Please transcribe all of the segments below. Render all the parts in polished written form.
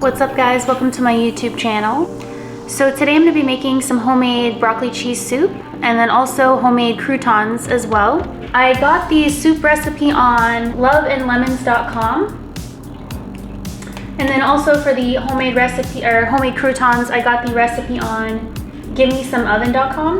What's up guys, welcome to my YouTube channel. So today I'm going to be making some homemade broccoli cheese soup and then also homemade croutons as well. I got the soup recipe on loveandlemons.com, and then also for the homemade recipe or homemade croutons I got the recipe on givemesomeoven.com.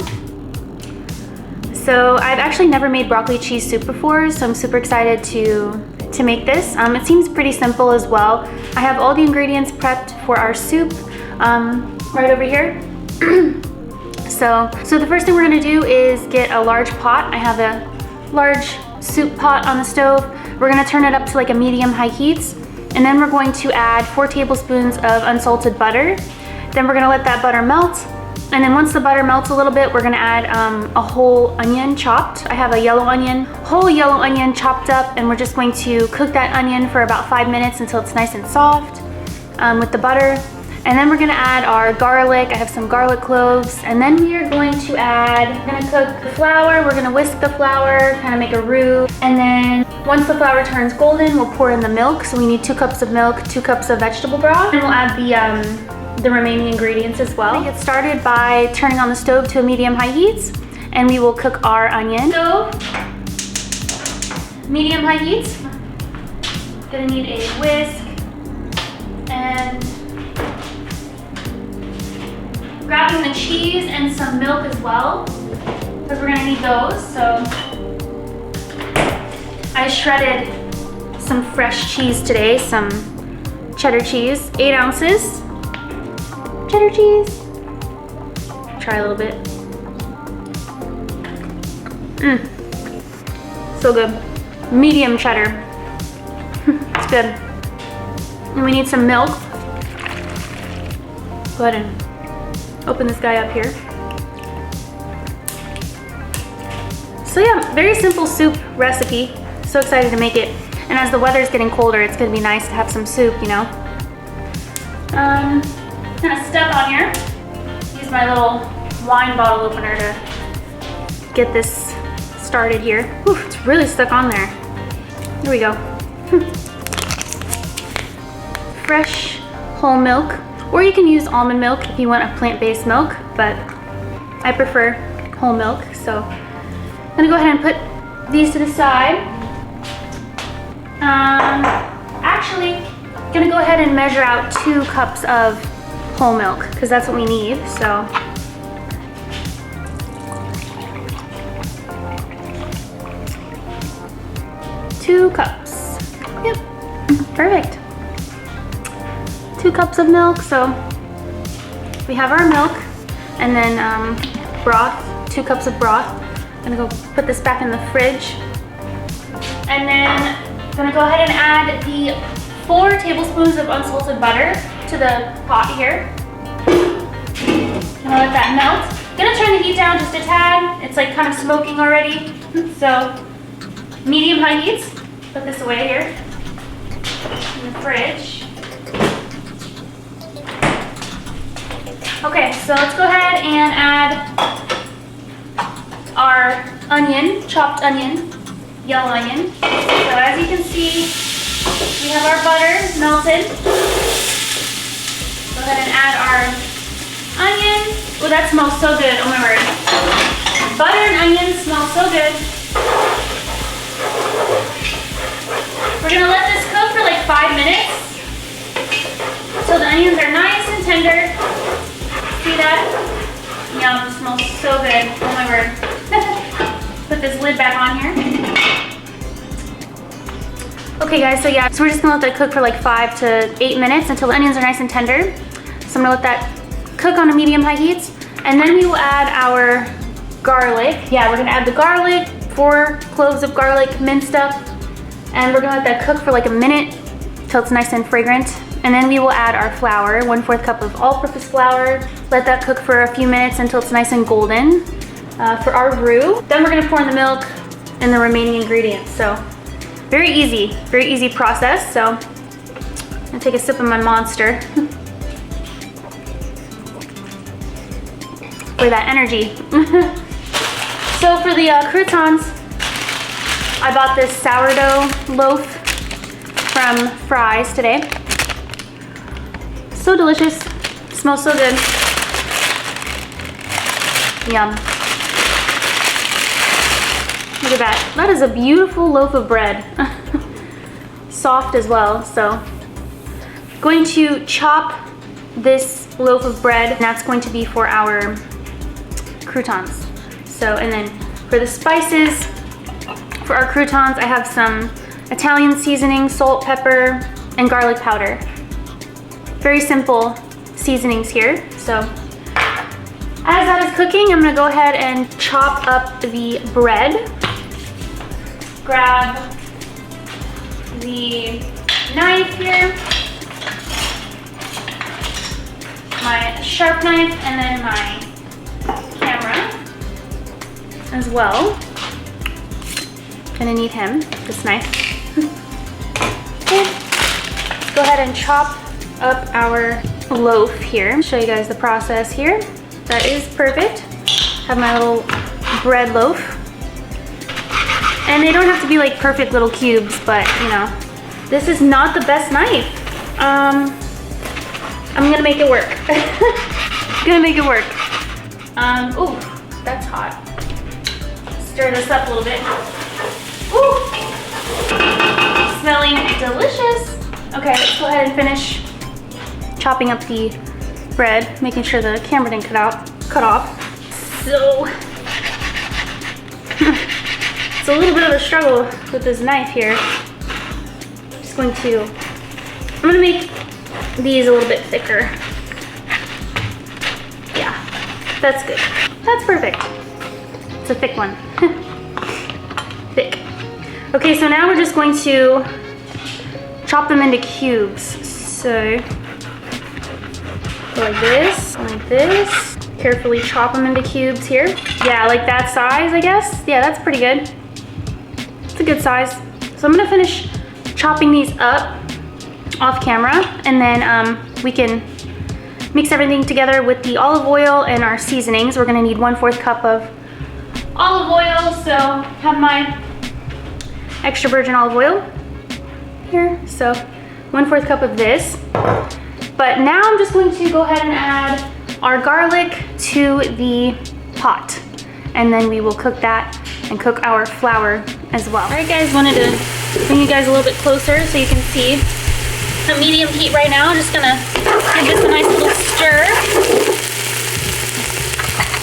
So I've actually never made broccoli cheese soup before, so I'm super excited to make this. It seems pretty simple as well. I have all the ingredients prepped for our soup right over here. So the first thing we're gonna do is get a large pot. I have a large soup pot on the stove. We're gonna turn it up to like a medium-high heat, and then we're going to add 4 tablespoons of unsalted butter. Then we're gonna let that butter melt. And then once the butter melts a little bit, we're gonna add a whole onion chopped. I have a whole yellow onion chopped up, and we're just going to cook that onion for about 5 minutes until it's nice and soft with the butter. And then we're gonna add our garlic. I have some garlic cloves. And then we are going to we're gonna cook the flour. We're gonna whisk the flour, kind of make a roux. And then once the flour turns golden, we'll pour in the milk. So we need 2 cups of milk, 2 cups of vegetable broth. And we'll add the remaining ingredients as well. We get started by turning on the stove to a medium-high heat, and we will cook our onion. Stove, medium-high heat. Gonna need a whisk, and grabbing the cheese and some milk as well, because we're gonna need those. So I shredded some fresh cheese today, some cheddar cheese, 8 ounces. Cheddar cheese. Try a little bit. So good. Medium cheddar. It's good. And we need some milk. Go ahead and open this guy up here. So yeah, very simple soup recipe. So excited to make it. And as the weather's getting colder, it's gonna be nice to have some soup, you know. Kind of step on here. Use my little wine bottle opener to get this started here. Whew, it's really stuck on there. Here we go. Fresh whole milk, or you can use almond milk if you want a plant-based milk, but I prefer whole milk. So I'm gonna go ahead and put these to the side. Actually, I'm gonna go ahead and measure out 2 cups of whole milk, because that's what we need. So two cups. Yep, perfect. 2 cups of milk. So we have our milk, and then broth, 2 cups of broth. I'm gonna go put this back in the fridge, and then I'm gonna go ahead and add the 4 tablespoons of unsalted butter to the pot here. I'm gonna let that melt. I'm gonna turn the heat down just a tad. It's like kind of smoking already. So medium-high heat. Put this away here in the fridge. Okay, so let's go ahead and add our onion, chopped onion, yellow onion. So as you can see, we have our butter melted. Go ahead and add our onion. Oh, that smells so good. Oh my word. Butter and onion smell so good. We're gonna let this cook for like 5 minutes so the onions are nice and tender. See that? Yum, it smells so good. Oh my word. Put this lid back on here. Okay guys, so we're just gonna let that cook for like 5 to 8 minutes until the onions are nice and tender. So I'm gonna let that cook on a medium-high heat, and then we will add our garlic. Yeah, we're gonna add the garlic, 4 cloves of garlic minced up, and we're gonna let that cook for like a minute till it's nice and fragrant. And then we will add our flour, 1/4 cup of all-purpose flour. Let that cook for a few minutes until it's nice and golden for our roux. Then we're gonna pour in the milk and the remaining ingredients. So very easy process. So I'm gonna take a sip of my Monster. For that energy. So for the croutons, I bought this sourdough loaf from Fry's today. so delicious. It smells so good. Yum. Look at that. That is a beautiful loaf of bread. Soft as well. So going to chop this loaf of bread, and that's going to be for our croutons. So, and then for the spices, for our croutons, I have some Italian seasoning, salt, pepper, and garlic powder. Very simple seasonings here. So as that is cooking, I'm gonna go ahead and chop up the bread. Grab the knife here, my sharp knife, and then my camera as well. Gonna need him, this knife. Okay. Let's go ahead and chop up our loaf here. Show you guys the process here. That is perfect. Have my little bread loaf. And they don't have to be like perfect little cubes, but you know, this is not the best knife. I'm gonna make it work. Gonna make it work. Ooh, that's hot. Stir this up a little bit. Ooh, smelling delicious. Okay, let's go ahead and finish chopping up the bread, making sure the camera didn't cut off. So, it's a little bit of a struggle with this knife here. I'm gonna make these a little bit thicker. Yeah, that's good. That's perfect. It's a thick one. Thick. Okay, so now we're just going to chop them into cubes. So, go like this. Carefully chop them into cubes here. Yeah, like that size, I guess. Yeah, that's pretty good. It's a good size. So I'm gonna finish chopping these up off camera, and then we can mix everything together with the olive oil and our seasonings. We're gonna need 1/4 cup of olive oil, so have my extra virgin olive oil here. So 1/4 cup of this. But now I'm just going to go ahead and add our garlic to the pot, and then we will cook that and cook our flour as well. All right guys, wanted to bring you guys a little bit closer so you can see. At medium heat right now, just gonna give this a nice little stir.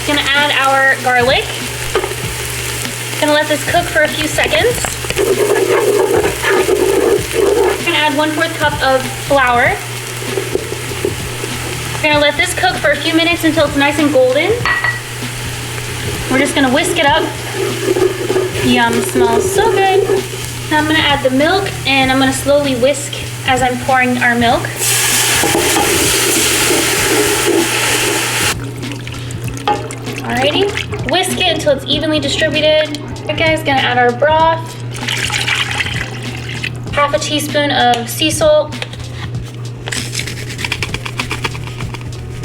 Gonna add our garlic. Gonna let this cook for a few seconds. Gonna add 1/4 cup of flour. We're gonna let this cook for a few minutes until it's nice and golden. We're just gonna whisk it up. Yum, smells so good. Now I'm gonna add the milk, and I'm gonna slowly whisk as I'm pouring our milk. Alrighty, whisk it until it's evenly distributed. Okay guys, gonna add our broth. 1/2 teaspoon of sea salt.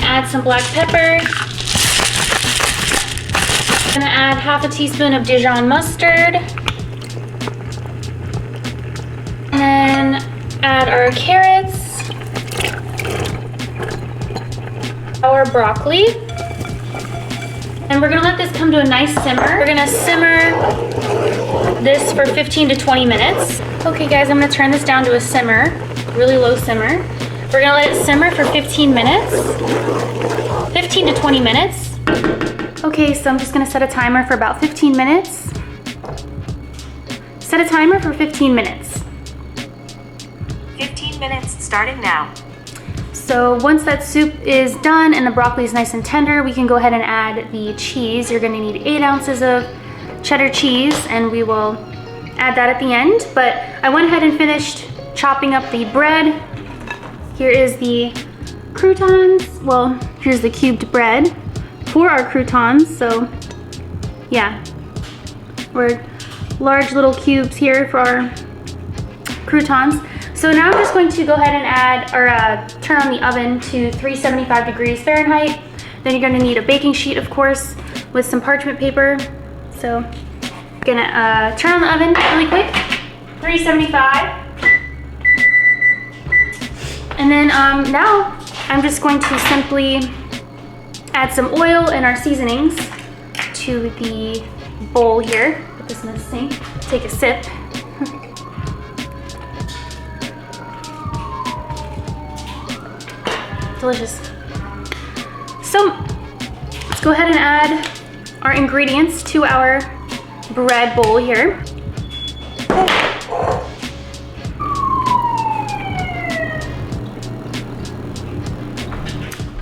Add some black pepper. Gonna add 1/2 teaspoon of Dijon mustard. And then add our carrots. Our broccoli. And we're gonna let this come to a nice simmer. We're gonna simmer this for 15 to 20 minutes. Okay guys, I'm gonna turn this down to a simmer, really low simmer. We're gonna let it simmer for 15 minutes. 15 to 20 minutes. Okay, so I'm just gonna set a timer for about 15 minutes. Set a timer for 15 minutes. 15 minutes starting now. So once that soup is done and the broccoli is nice and tender, we can go ahead and add the cheese. You're gonna need 8 ounces of cheddar cheese, and we will add that at the end. But I went ahead and finished chopping up the bread. Here is the croutons. Well, here's the cubed bread for our croutons. So yeah, we're large little cubes here for our croutons. So now I'm just going to go ahead and add, or turn on the oven to 375 degrees Fahrenheit. Then you're gonna need a baking sheet, of course, with some parchment paper. So I'm gonna turn on the oven really quick, 375. And then now I'm just going to simply add some oil and our seasonings to the bowl here. Put this in the sink, take a sip. Delicious. So let's go ahead and add our ingredients to our bread bowl here.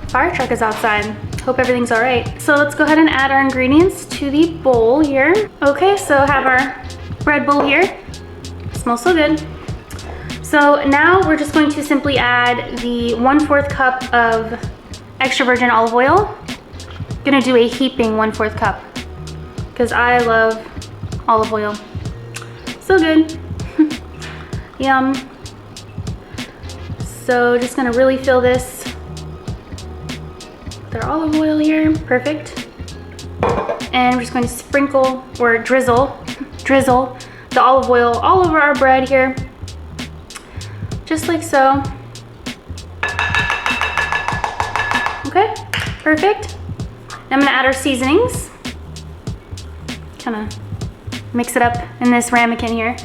Fire truck is outside. Hope everything's all right. So let's go ahead and add our ingredients to the bowl here. Okay, so have our bread bowl here. Smells so good. So now we're just going to simply add the 1/4 cup of extra virgin olive oil. Gonna do a heaping 1/4 cup because I love olive oil. So good. Yum. So just gonna really fill this with our olive oil here. Perfect. And we're just going to sprinkle or drizzle the olive oil all over our bread here. Just like so. Okay, perfect. I'm gonna add our seasonings. Kind of mix it up in this ramekin here.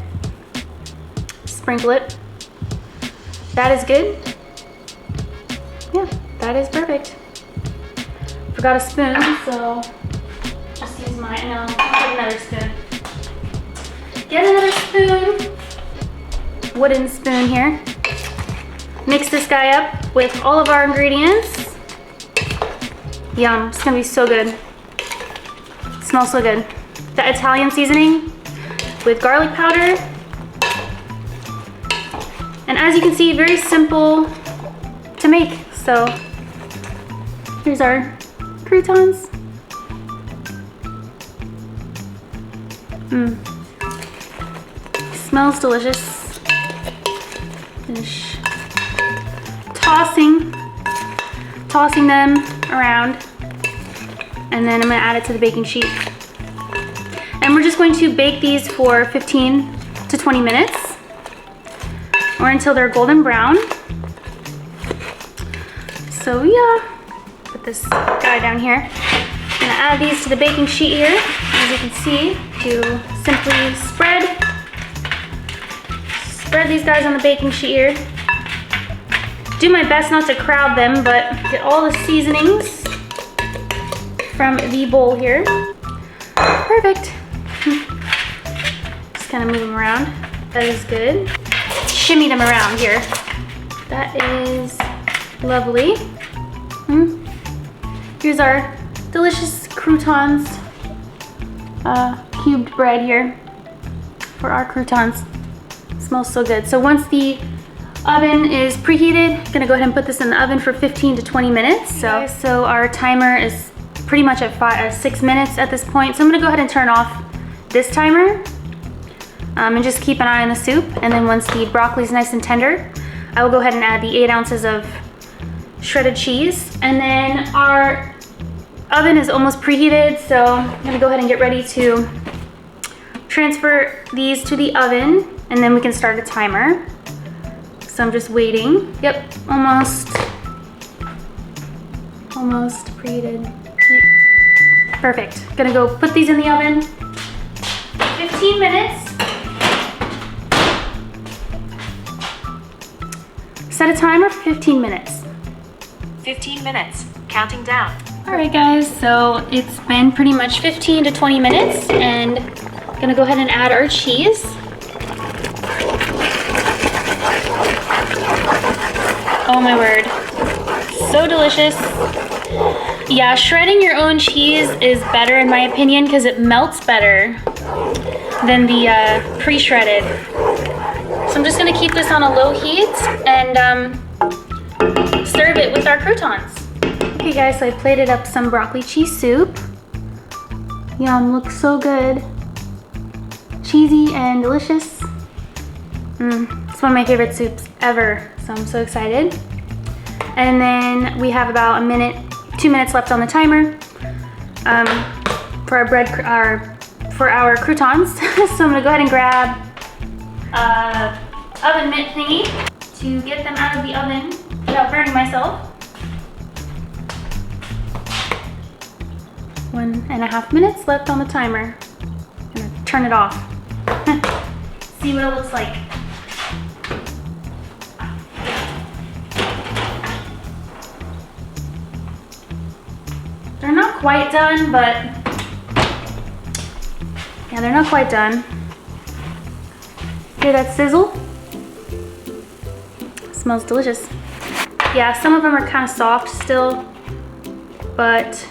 Sprinkle it. That is good. Yeah, that is perfect. Forgot a spoon, so just use mine. No, I'll get another spoon. Get another spoon. Wooden spoon here. Mix this guy up with all of our ingredients. Yum, it's gonna be so good. It smells so good. The Italian seasoning with garlic powder. And as you can see, very simple to make. So here's our croutons. Smells delicious. Finish tossing them around, and then I'm gonna add it to the baking sheet. And we're just going to bake these for 15 to 20 minutes or until they're golden brown. So yeah, put this guy down here. I'm gonna add these to the baking sheet here. As you can see, to simply spread these guys on the baking sheet here. Do my best not to crowd them, but get all the seasonings from the bowl here. Perfect. Just kind of move them around. That is good. Shimmy them around here. That is lovely. Here's our delicious croutons. Cubed bread here for our croutons. Smells so good. So once the oven is preheated, I'm gonna go ahead and put this in the oven for 15 to 20 minutes. So our timer is pretty much at 6 minutes at this point. So I'm gonna go ahead and turn off this timer and just keep an eye on the soup. And then once the broccoli is nice and tender, I will go ahead and add the 8 ounces of shredded cheese. And then our oven is almost preheated, so I'm gonna go ahead and get ready to transfer these to the oven, and then we can start a timer. So I'm just waiting. Yep, almost preheated. Perfect. Gonna go put these in the oven. 15 minutes. Set a timer for 15 minutes. 15 minutes, counting down. All right guys, so it's been pretty much 15 to 20 minutes, and I'm gonna go ahead and add our cheese. Oh my word, so delicious. Yeah, shredding your own cheese is better in my opinion because it melts better than the pre-shredded. So I'm just gonna keep this on a low heat and serve it with our croutons. Okay guys, so I plated up some broccoli cheese soup. Yum, looks so good. Cheesy and delicious. It's one of my favorite soups ever, so I'm so excited. And then we have about 2 minutes left on the timer for our croutons. So I'm gonna go ahead and grab oven mitt thingy to get them out of the oven without burning myself. 1.5 minutes left on the timer. I'm gonna turn it off. See what it looks like. They're not quite done, but yeah, they're not quite done. Hear that sizzle? Smells delicious. Yeah, some of them are kind of soft still, but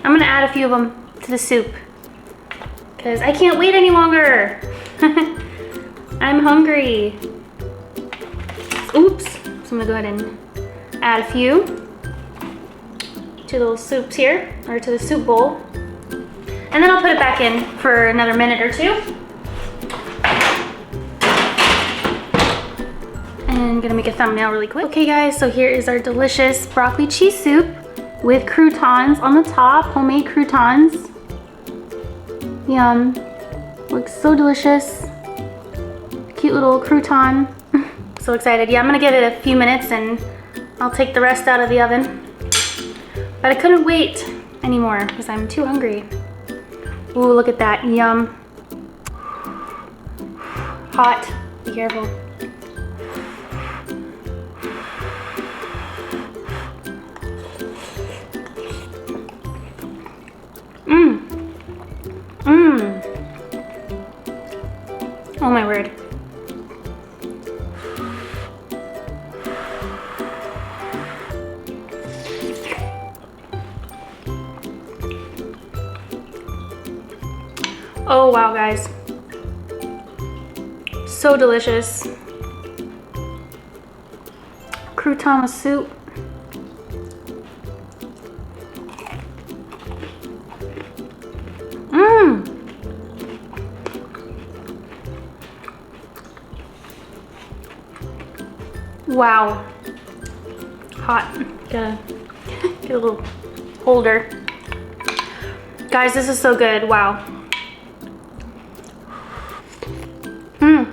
I'm gonna add a few of them to the soup because I can't wait any longer. I'm hungry. Oops. So I'm gonna go ahead and add a few to the little soups here, or to the soup bowl. And then I'll put it back in for another minute or two. And I'm gonna make a thumbnail really quick. Okay guys, so here is our delicious broccoli cheese soup with croutons on the top, homemade croutons. Yum, looks so delicious. Cute little crouton. So excited. Yeah, I'm gonna give it a few minutes and I'll take the rest out of the oven. But I couldn't wait anymore because I'm too hungry. Ooh, look at that, yum. Hot, be careful. Mmm. Mmm. Oh my word. Oh wow, guys. So delicious. Crouton with soup. Mmm. Wow. Hot. Gotta get a little holder. Guys, this is so good. Wow. Mmm.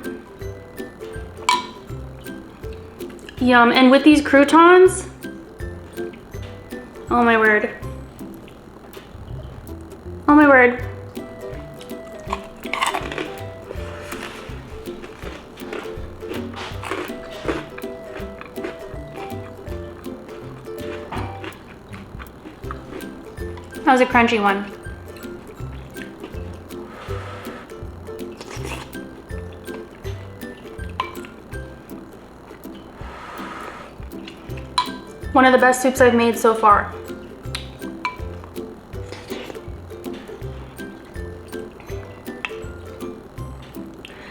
Yum. And with these croutons, oh my word. Oh my word. That was a crunchy one. One of the best soups I've made so far.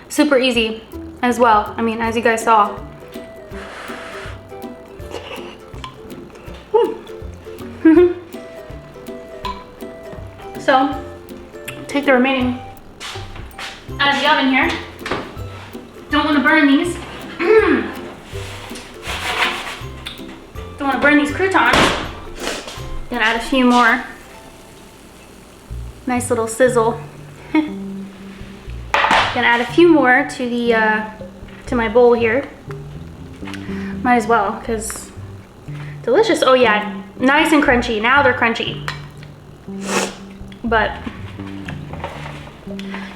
Super easy as well. I mean, as you guys saw. So, take the remaining out of the oven here. Don't want to burn these. Don't want to burn these croutons. Gonna add a few more. Nice little sizzle. Gonna add a few more to the to my bowl here. Might as well, because delicious. Oh yeah, nice and crunchy. Now they're crunchy. But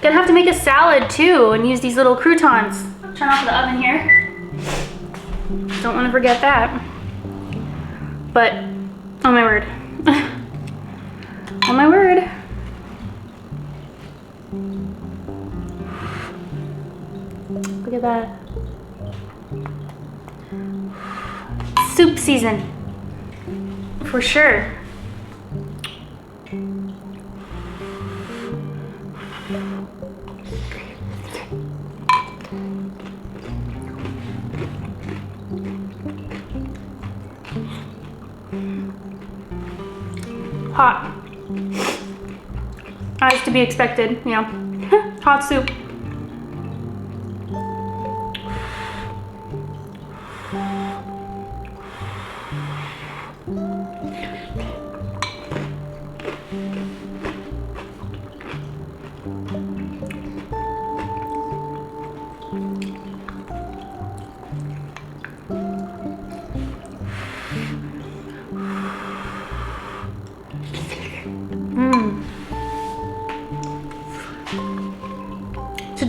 gonna have to make a salad too and use these little croutons. Turn off the oven here. Don't want to forget that. But oh my word. Oh my word. Look at that. Soup season. For sure. Hot. As to be expected, you know. Hot soup.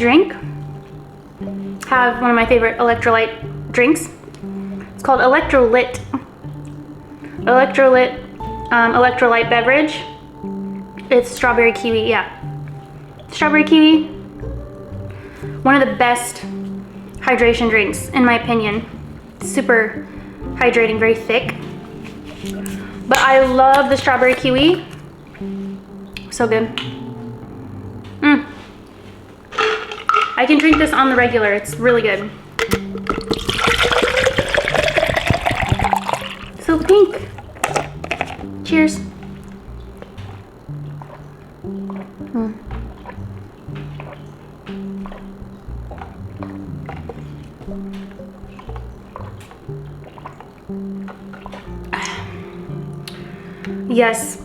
drink have one of my favorite electrolyte drinks. It's called Electrolyte. Electrolyte beverage. It's strawberry kiwi, yeah. Strawberry kiwi. One of the best hydration drinks, in my opinion. Super hydrating, very thick. But I love the strawberry kiwi. So good. I can drink this on the regular. It's really good. So pink. Cheers. Yes.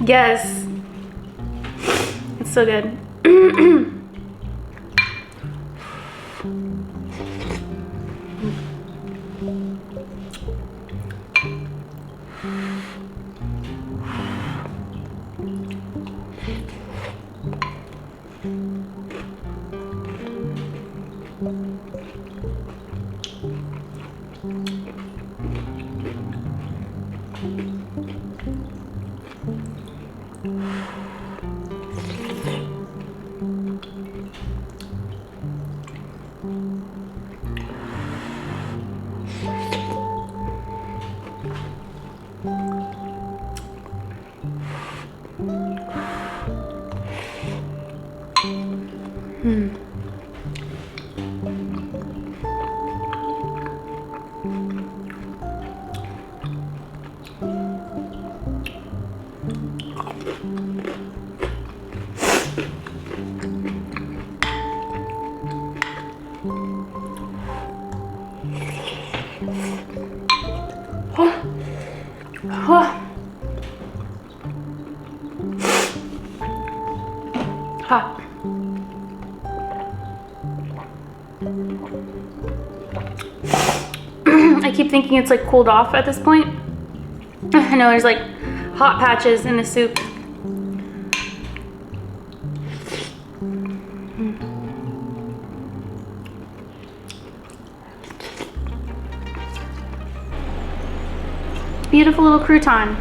Yes. It's so good. Hot. I keep thinking it's like cooled off at this point. I know there's like hot patches in the soup. Beautiful little crouton.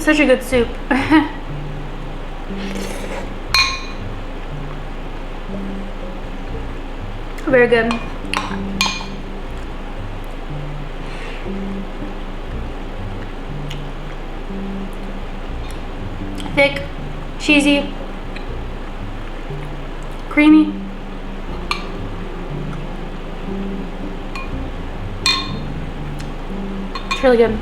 Such a good soup. Very good. Thick, cheesy, creamy. It's really good.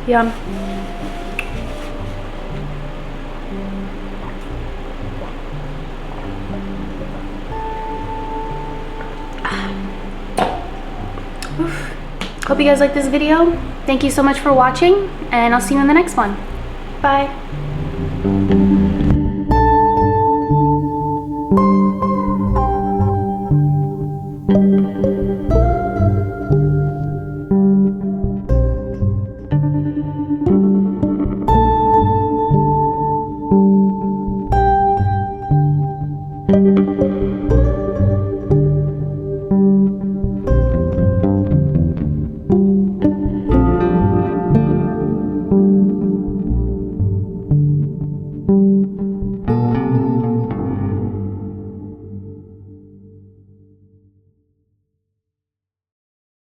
Yum. Oof. Hope you guys like this video. Thank you so much for watching, and I'll see you in the next one. Bye.